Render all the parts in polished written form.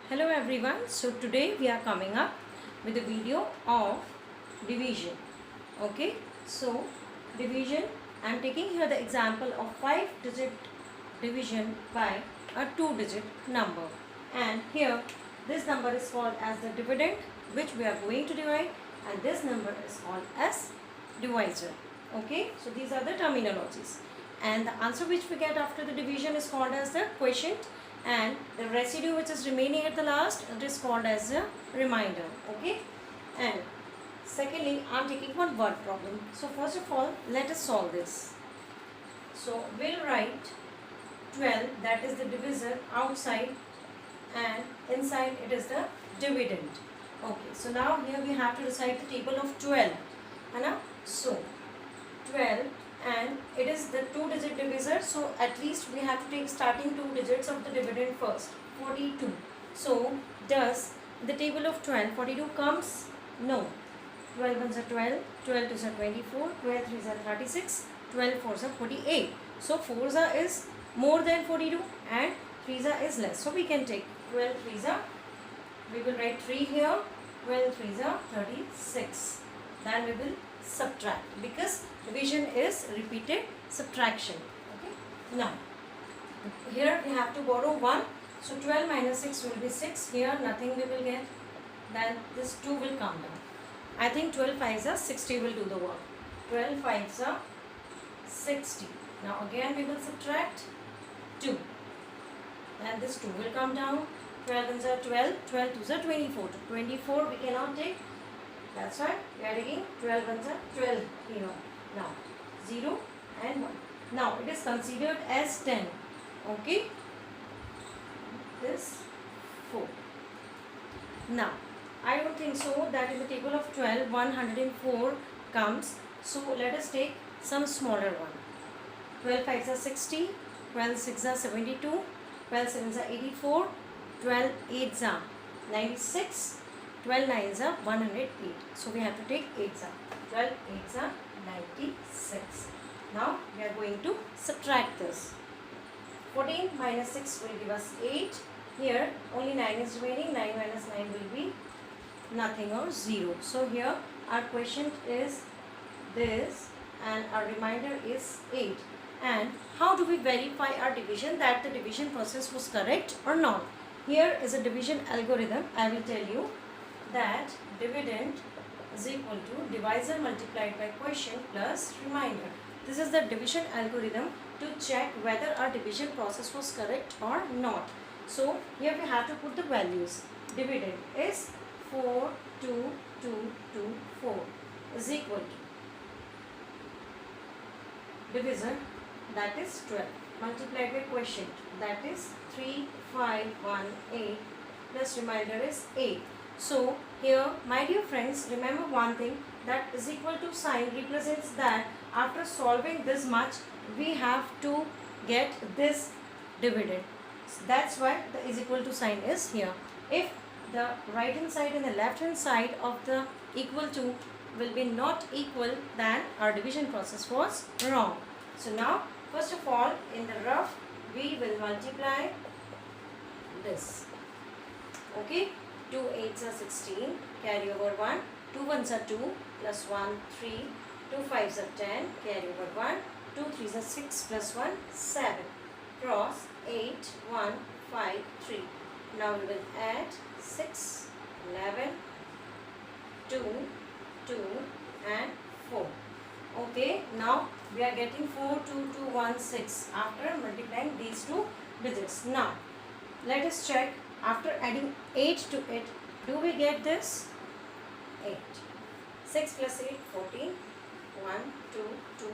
Hello everyone. So today we are coming up with a video of division. Okay. So division, I am taking here the example of 5-digit division by a 2-digit number. And here this number is called as the dividend, which we are going to divide, and this number is called as divisor. Okay. So these are the terminologies. And the answer which we get after the division is called as the quotient, and the residue which is remaining at the last, it is called as a remainder. Okay. And secondly, I am taking one word problem. So first of all, let us solve this. So we'll write 12, that is the divisor, outside, and inside it is the dividend. Okay. So now here we have to recite the table of 12. So 12, and it is the 2-digit divisor, so at least we have to take starting 2 digits of the dividend first. 42. So does the table of 12 42 comes? No. 12 ones are 12, 12 twos are 24, 12 threes are 36, 12 fours are 48. So 4s are is more than 42 and 3s are is less. So we can take 12 threes are, we will write 3 here, 12 threes are 36. Then we will subtract, because division is repeated subtraction. Okay. Now here we have to borrow 1. So 12 minus 6 will be 6. Here nothing we will get. Then this 2 will come down. I think 12 5s are 60 will do the work. 12 5s are 60. Now again we will subtract 2. Then this 2 will come down. 12 ones are 12. 12 twos are 24. 24 we cannot take. That's why we are taking 12 ones are 12 here. Now 0 and 1. Now it is considered as 10. Okay. This 4. Now I don't think so that in the table of 12 104 comes. So let us take some smaller one. 12 5s are 60. 12 6s are 72. 12 7s are 84. 12 8s are 96. 12 9s are 108. So we have to take 8s are. 12 8s are 96. Now we are going to subtract this. 14 minus 6 will give us 8. Here only 9 is remaining. 9 minus 9 will be nothing or 0. So here our quotient is this and our remainder is 8. And how do we verify our division, that the division process was correct or not? Here is a division algorithm. I will tell you that dividend is equal to divisor multiplied by quotient plus remainder. This is the division algorithm to check whether our division process was correct or not. So here we have to put the values. Dividend is 4 2 2 2 4 is equal to divisor, that is 12, multiplied by quotient, that is 3 5 1 8, plus remainder is 8. So here, my dear friends, remember one thing, that is equal to sign represents that after solving this much we have to get this dividend. So that's why the is equal to sign is here. If the right hand side and the left hand side of the equal to will be not equal, then our division process was wrong. So now first of all, in the rough we will multiply this. Okay. 2 8s are 16, carry over 1, 2 1s are 2, plus 1 3, 2 5s are 10, carry over 1, 2 3s are 6, plus 1 7, cross 8 1 5 3. Now we will add 6 11 2 2 and 4. Okay, now we are getting 4 2 2 1 6 after multiplying these two digits. Now let us check. After adding 8 to it, do we get this? 8. 6 plus 8, 14. 1, 2, 2, 2,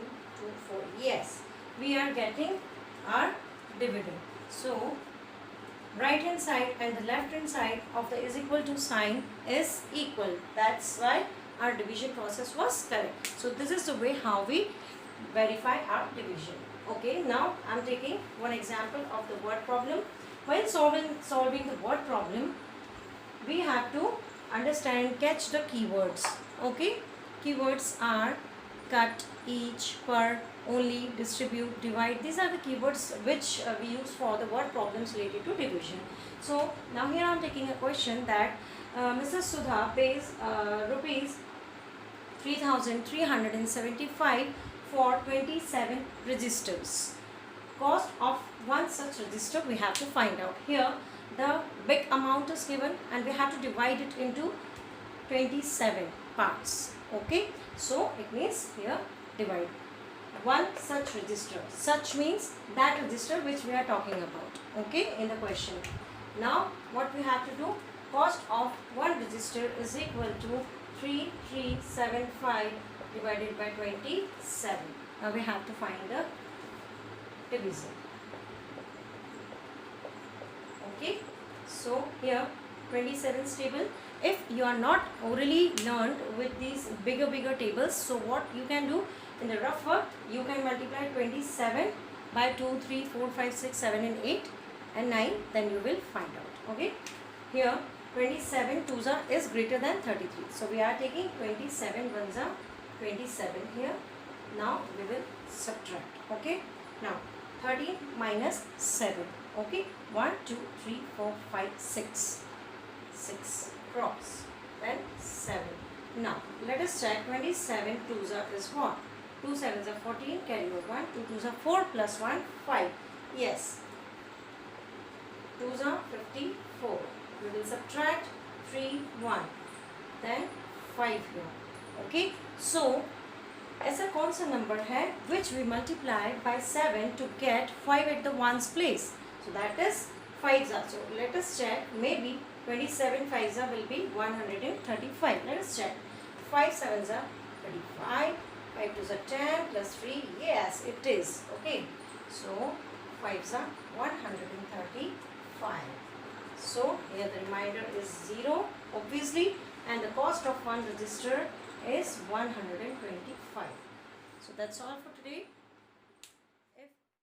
4. Yes, we are getting our dividend. So, right hand side and the left hand side of the is equal to sign is equal. That's why our division process was correct. So, this is the way how we verify our division. Okay, now I am taking one example of the word problem. While solving the word problem, we have to understand, catch the keywords. Okay, keywords are cut, each, per, only, distribute, divide. These are the keywords which we use for the word problems related to division. So now here I am taking a question that Mrs. Sudha pays rupees 3,375 for 27 registers. Cost of one such register we have to find out. Here the big amount is given and we have to divide it into 27 parts. Okay, so it means here divide one such register. Such means that register which we are talking about, okay, in the question. Now what we have to do, cost of one register is equal to 3375 divided by 27. Now we have to find the division. Okay, so here 27 is table. If you are not orally learned with these bigger tables, so what you can do in the rough work, you can multiply 27 by 2, 3, 4, 5, 6, 7 and 8 and 9, then you will find out. Okay, here 27 twos are is greater than 33, so we are taking 27 ones are 27 here. Now we will subtract. Okay, now 13 minus 7. Okay, 1, 2, 3, 4, 5, 6. 6 cross, then 7. Now let us check. 27 twos are is what? 2 sevens are 14, carry over 1, 2 twos are 4 plus 1, 5. Yes, twos are 54. We will subtract 3, 1, then 5 here. Okay, so ऐसा कौन सा number है which we multiply by 7 to get 5 at the ones place? So that is 5s are. So let us check. Maybe 27 5s are will be 135. Let us check. 5 7s are 35. 5 2s are 10 plus 3. Yes, it is. Okay. So 5s are 135. So here the remainder is 0 obviously, and the cost of one register is 125. So that's all for today.